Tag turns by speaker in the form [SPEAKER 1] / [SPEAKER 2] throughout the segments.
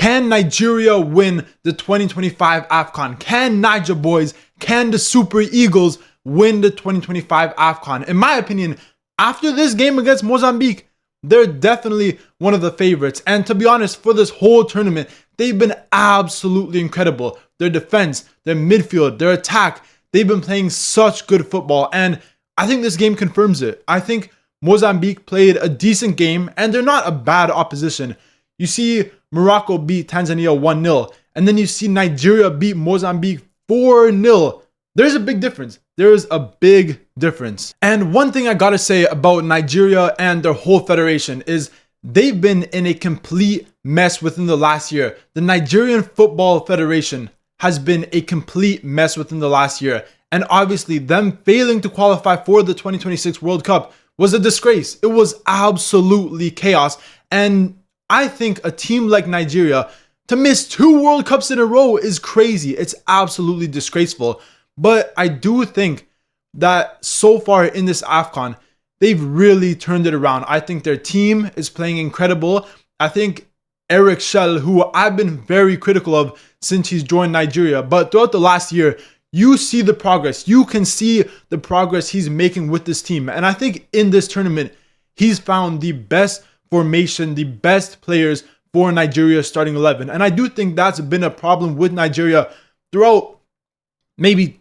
[SPEAKER 1] Can Nigeria win the 2025 AFCON? Can Niger boys, can the Super Eagles win the 2025 AFCON? In my opinion, after this game against Mozambique, they're definitely one of the favorites. And to be honest, for this whole tournament, they've been absolutely incredible. Their defense, their midfield, their attack, they've been playing such good football. And I think this game confirms it. I think Mozambique played a decent game, and they're not a bad opposition. You see Morocco beat Tanzania 1-0, and then you see Nigeria beat Mozambique 4-0. There's a big difference. There's a big difference. And one thing I gotta say about Nigeria and their whole federation is they've been in a complete mess within the last year. The Nigerian Football Federation has been a complete mess within the last year. And obviously them failing to qualify for the 2026 World Cup was a disgrace. It was absolutely chaos. And I think a team like Nigeria to miss 2 World Cups in a row is crazy. It's absolutely disgraceful. But I do think that so far in this AFCON, they've really turned it around. I think their team is playing incredible. I think Eric Schell, who I've been very critical of since he's joined Nigeria, but throughout the last year, you see the progress. You can see the progress he's making with this team. And I think in this tournament, he's found the best formation, the best players for Nigeria's starting 11. And I do think that's been a problem with Nigeria throughout maybe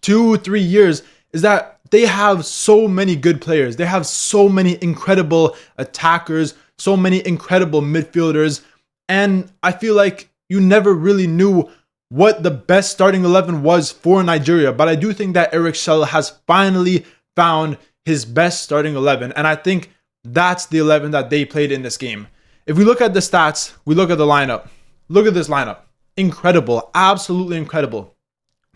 [SPEAKER 1] 2-3 years, is that they have so many good players. They have so many incredible attackers, so many incredible midfielders. And I feel like you never really knew what the best starting 11 was for Nigeria. But I do think that Eric Schell has finally found his best starting 11. And I think that's the 11 that they played in this game. If we look at the stats, we look at the lineup. Look at this lineup. Incredible. Absolutely incredible.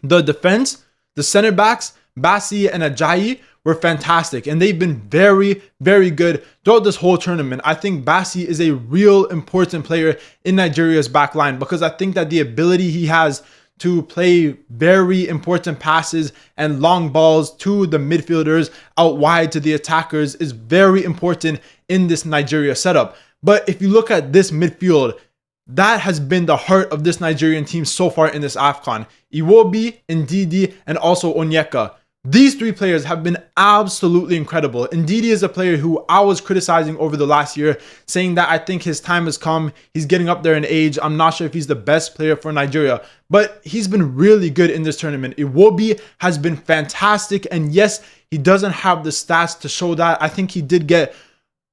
[SPEAKER 1] The defense, the center backs, Bassi and Ajayi, were fantastic. And they've been very, very good throughout this whole tournament. I think Bassi is a real important player in Nigeria's back line, because I think that the ability he has to play very important passes and long balls to the midfielders out wide to the attackers is very important in this Nigeria setup. But if you look at this midfield, that has been the heart of this Nigerian team so far in this AFCON. Iwobi, Ndidi, and also Onyeka. These 3 players have been absolutely incredible. Ndidi is a player who I was criticizing over the last year, saying that I think his time has come. He's getting up there in age. I'm not sure if he's the best player for Nigeria, but he's been really good in this tournament. Iwobi has been fantastic. And yes, he doesn't have the stats to show that. I think he did get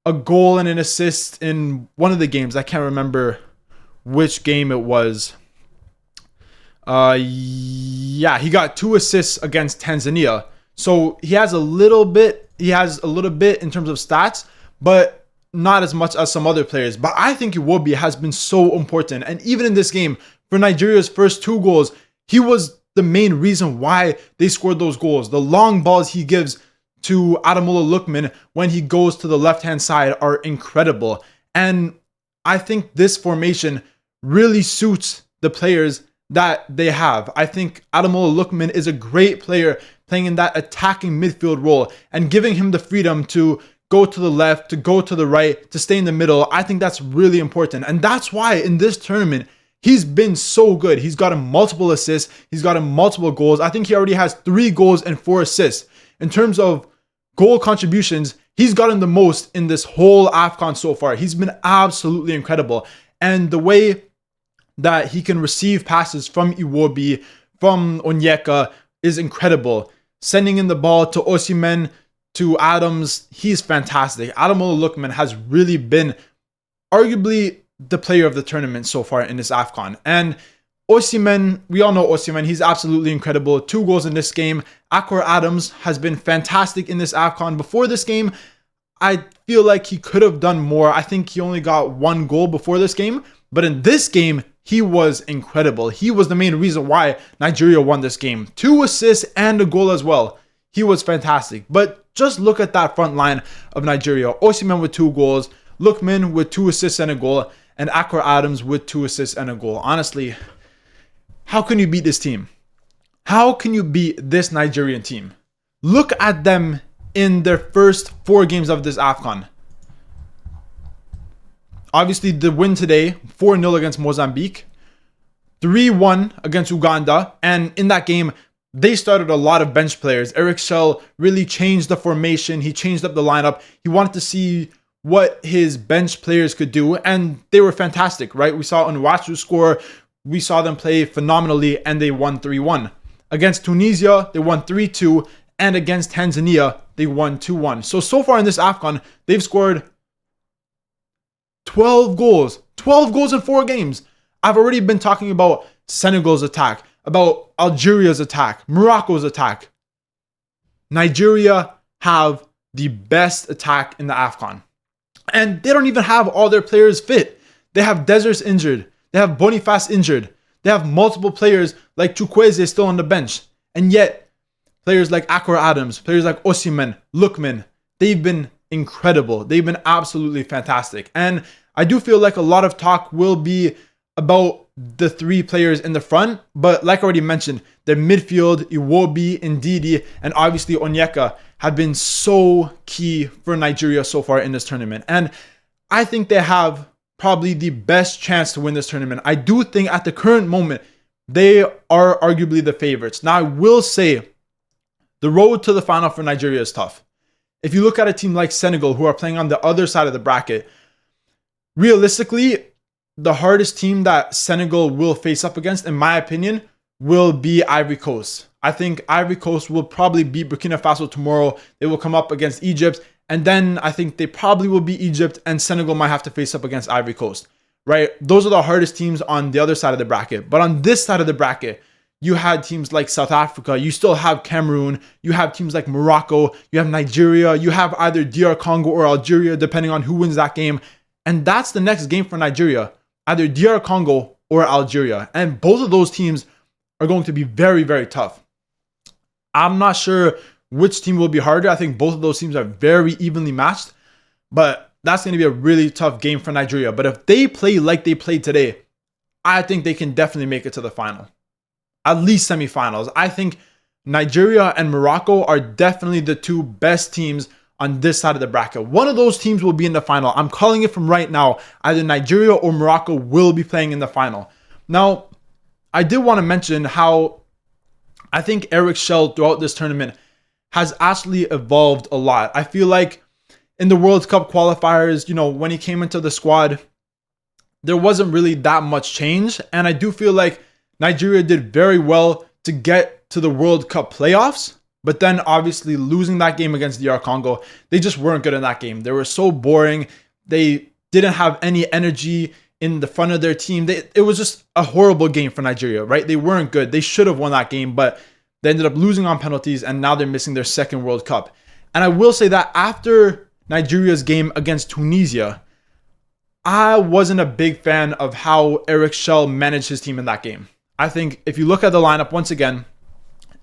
[SPEAKER 1] a goal and an assist in one of the games. I can't remember which game it was. Yeah, he got 2 assists against Tanzania. So he has a little bit in terms of stats, but not as much as some other players. But I think Iwobi has been so important. And even in this game, for Nigeria's first 2 goals, he was the main reason why they scored those goals. The long balls he gives to Ademola Lookman when he goes to the left-hand side are incredible. And I think this formation really suits the players that they have. I think Ademola Lookman is a great player playing in that attacking midfield role, and giving him the freedom to go to the left, to go to the right, to stay in the middle. I think that's really important. And that's why in this tournament, he's been so good. He's gotten multiple assists. He's gotten multiple goals. I think he already has 3 goals and 4 assists. In terms of goal contributions, he's gotten the most in this whole AFCON so far. He's been absolutely incredible. And the way that he can receive passes from Iwobi, from Onyeka is incredible. Sending in the ball to Osimhen, to Adams, he's fantastic. Ademola Lookman has really been arguably the player of the tournament so far in this AFCON. And Osimhen, we all know Osimhen, he's absolutely incredible. 2 goals in this game. Akor Adams has been fantastic in this AFCON. Before this game, I feel like he could have done more. I think he only got 1 goal before this game. But in this game, he was incredible. He was the main reason why Nigeria won this game. 2 assists and a goal as well. He was fantastic. But just look at that front line of Nigeria. Osimhen with 2 goals, Lookman with 2 assists and a goal, and Akor Adams with 2 assists and a goal. Honestly, how can you beat this team? How can you beat this Nigerian team? Look at them in their first 4 games of this AFCON. obviously the win today, 4-0 against Mozambique, 3-1 against Uganda. And in that game, they started a lot of bench players. Eric Schell really changed the formation. He changed up the lineup. He wanted to see what his bench players could do, and they were fantastic, right? We saw Onuachu score. We saw them play phenomenally, and they won 3-1. Against Tunisia, they won 3-2, and against Tanzania, they won 2-1. So far in this AFCON, they've scored 12 goals. 12 goals in 4 games. I've already been talking about Senegal's attack, about Algeria's attack, Morocco's attack. Nigeria have the best attack in the AFCON. And they don't even have all their players fit. They have Deserts injured. They have Boniface injured. They have multiple players like Chukwueze still on the bench. And yet, players like Akor Adams, players like Osimhen, Lookman, they've been incredible. They've been absolutely fantastic. And I do feel like a lot of talk will be about the 3 players in the front. But like I already mentioned, their midfield, Iwobi, Ndidi, and obviously Onyeka have been so key for Nigeria so far in this tournament. And I think they have probably the best chance to win this tournament. I do think at the current moment, they are arguably the favorites. Now, I will say the road to the final for Nigeria is tough. If you look at a team like Senegal, who are playing on the other side of the bracket, realistically, the hardest team that Senegal will face up against, in my opinion, will be Ivory Coast. I think Ivory Coast will probably beat Burkina Faso tomorrow. They will come up against Egypt. And then I think they probably will beat Egypt, and Senegal might have to face up against Ivory Coast, right? Those are the hardest teams on the other side of the bracket. But on this side of the bracket, you had teams like South Africa. You still have Cameroon. You have teams like Morocco. You have Nigeria. You have either DR Congo or Algeria, depending on who wins that game. And that's the next game for Nigeria, either DR Congo or Algeria. And both of those teams are going to be very, very tough. I'm not sure which team will be harder. I think both of those teams are very evenly matched, but that's going to be a really tough game for Nigeria. But if they play like they played today, I think they can definitely make it to the final, at least semifinals. I think Nigeria and Morocco are definitely the 2 best teams on this side of the bracket. One of those teams will be in the final. I'm calling it from right now. Either Nigeria or Morocco will be playing in the final. Now, I did want to mention how I think Eric Schell throughout this tournament has actually evolved a lot. I feel like in the World Cup qualifiers, when he came into the squad, there wasn't really that much change. And I do feel like Nigeria did very well to get to the World Cup playoffs. But then obviously losing that game against DR Congo, they just weren't good in that game. They were so boring. They didn't have any energy in the front of their team. It was just a horrible game for Nigeria, right? They weren't good. They should have won that game, but they ended up losing on penalties, and now they're missing their second World Cup. And I will say that after Nigeria's game against Tunisia, I wasn't a big fan of how Eric Schell managed his team in that game. I think if you look at the lineup, once again,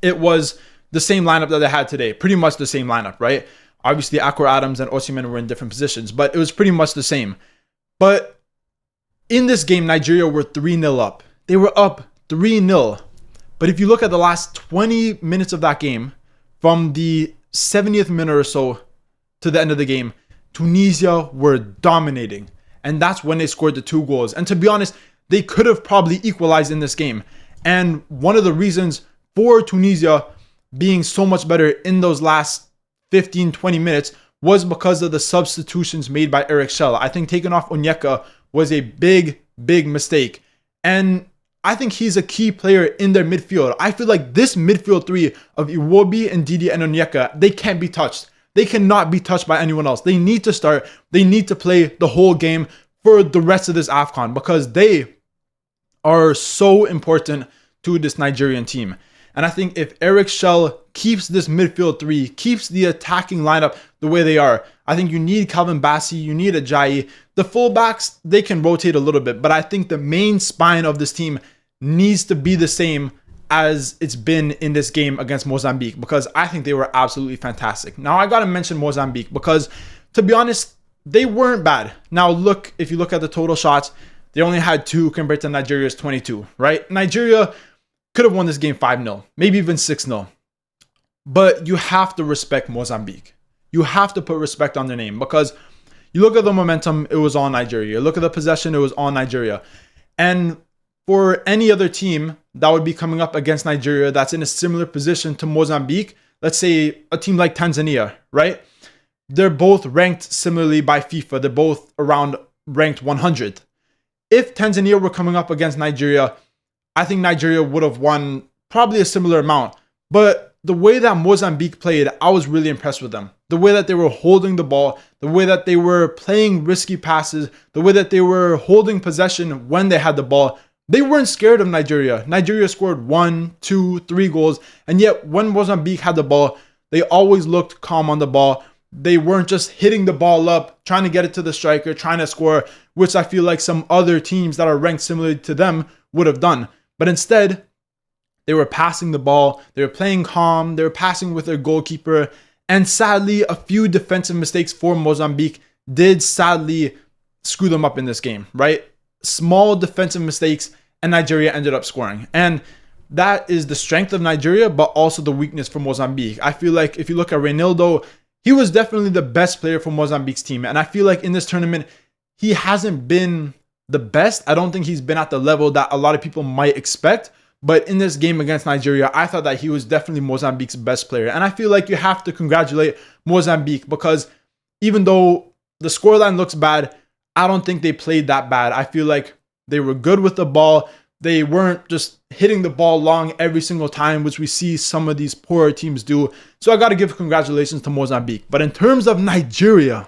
[SPEAKER 1] it was the same lineup that they had today. Pretty much the same lineup, right? Obviously, Akor Adams and Osimhen were in different positions, but it was pretty much the same. But in this game, Nigeria were 3-0 up. They were up 3-0. But if you look at the last 20 minutes of that game, from the 70th minute or so to the end of the game, Tunisia were dominating. And that's when they scored the 2 goals. And to be honest, they could have probably equalized in this game. And one of the reasons for Tunisia being so much better in those last 15, 20 minutes was because of the substitutions made by Eric Schell. I think taking off Onyeka was a big, big mistake. And I think he's a key player in their midfield. I feel like this midfield 3 of Iwobi, Ndidi, and Onyeka, they can't be touched. They cannot be touched by anyone else. They need to start. They need to play the whole game for the rest of this AFCON because they are so important to this Nigerian team. And I think if Eric Schell keeps this midfield 3, keeps the attacking lineup the way they are, I think you need Calvin Bassey, you need Ajayi. The fullbacks, they can rotate a little bit, but I think the main spine of this team needs to be the same as it's been in this game against Mozambique because I think they were absolutely fantastic. Now, I got to mention Mozambique because, to be honest, they weren't bad. Now, look, if you look at the total shots, they only had 2 compared to Nigeria's 22, right? Nigeria could have won this game 5-0, maybe even 6-0. But you have to respect Mozambique. You have to put respect on their name because You look at the momentum, it was on Nigeria. You look at the possession, it was on Nigeria. And for any other team that would be coming up against Nigeria that's in a similar position to Mozambique, let's say a team like Tanzania, right? They're both ranked similarly by FIFA. They're both around ranked 100. If Tanzania were coming up against Nigeria, I think Nigeria would have won probably a similar amount. But the way that Mozambique played, I was really impressed with them. The way that they were holding the ball, the way that they were playing risky passes, the way that they were holding possession when they had the ball. They weren't scared of Nigeria. Nigeria scored 1, 2, 3 goals. And yet when Mozambique had the ball, they always looked calm on the ball. They weren't just hitting the ball up, trying to get it to the striker, trying to score, which I feel like some other teams that are ranked similarly to them would have done. But instead, they were passing the ball. They were playing calm. They were passing with their goalkeeper. And sadly, a few defensive mistakes for Mozambique did sadly screw them up in this game, right? Small defensive mistakes, and Nigeria ended up scoring. And that is the strength of Nigeria, but also the weakness for Mozambique. I feel like if you look at Reinildo, he was definitely the best player for Mozambique's team. And I feel like in this tournament, he hasn't been the best. I don't think he's been at the level that a lot of people might expect. But in this game against Nigeria, I thought that he was definitely Mozambique's best player. And I feel like you have to congratulate Mozambique because even though the scoreline looks bad, I don't think they played that bad. I feel like they were good with the ball. They weren't just hitting the ball long every single time, which we see some of these poorer teams do. So I got to give congratulations to Mozambique. But in terms of Nigeria,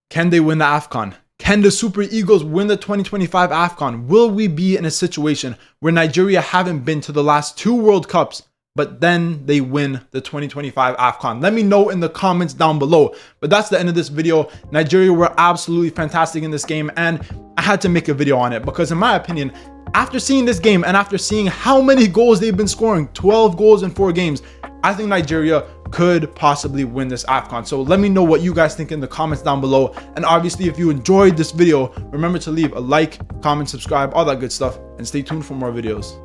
[SPEAKER 1] can they win the AFCON? Can the Super Eagles win the 2025 AFCON? Will we be in a situation where Nigeria haven't been to the last 2 World Cups, but then they win the 2025 AFCON? Let me know in the comments down below. But that's the end of this video. Nigeria were absolutely fantastic in this game, and I had to make a video on it because in my opinion, after seeing this game and after seeing how many goals they've been scoring, 12 goals in 4 games, I think Nigeria could possibly win this AFCON. So let me know what you guys think in the comments down below. And obviously, if you enjoyed this video, remember to leave a like, comment, subscribe, all that good stuff, and stay tuned for more videos.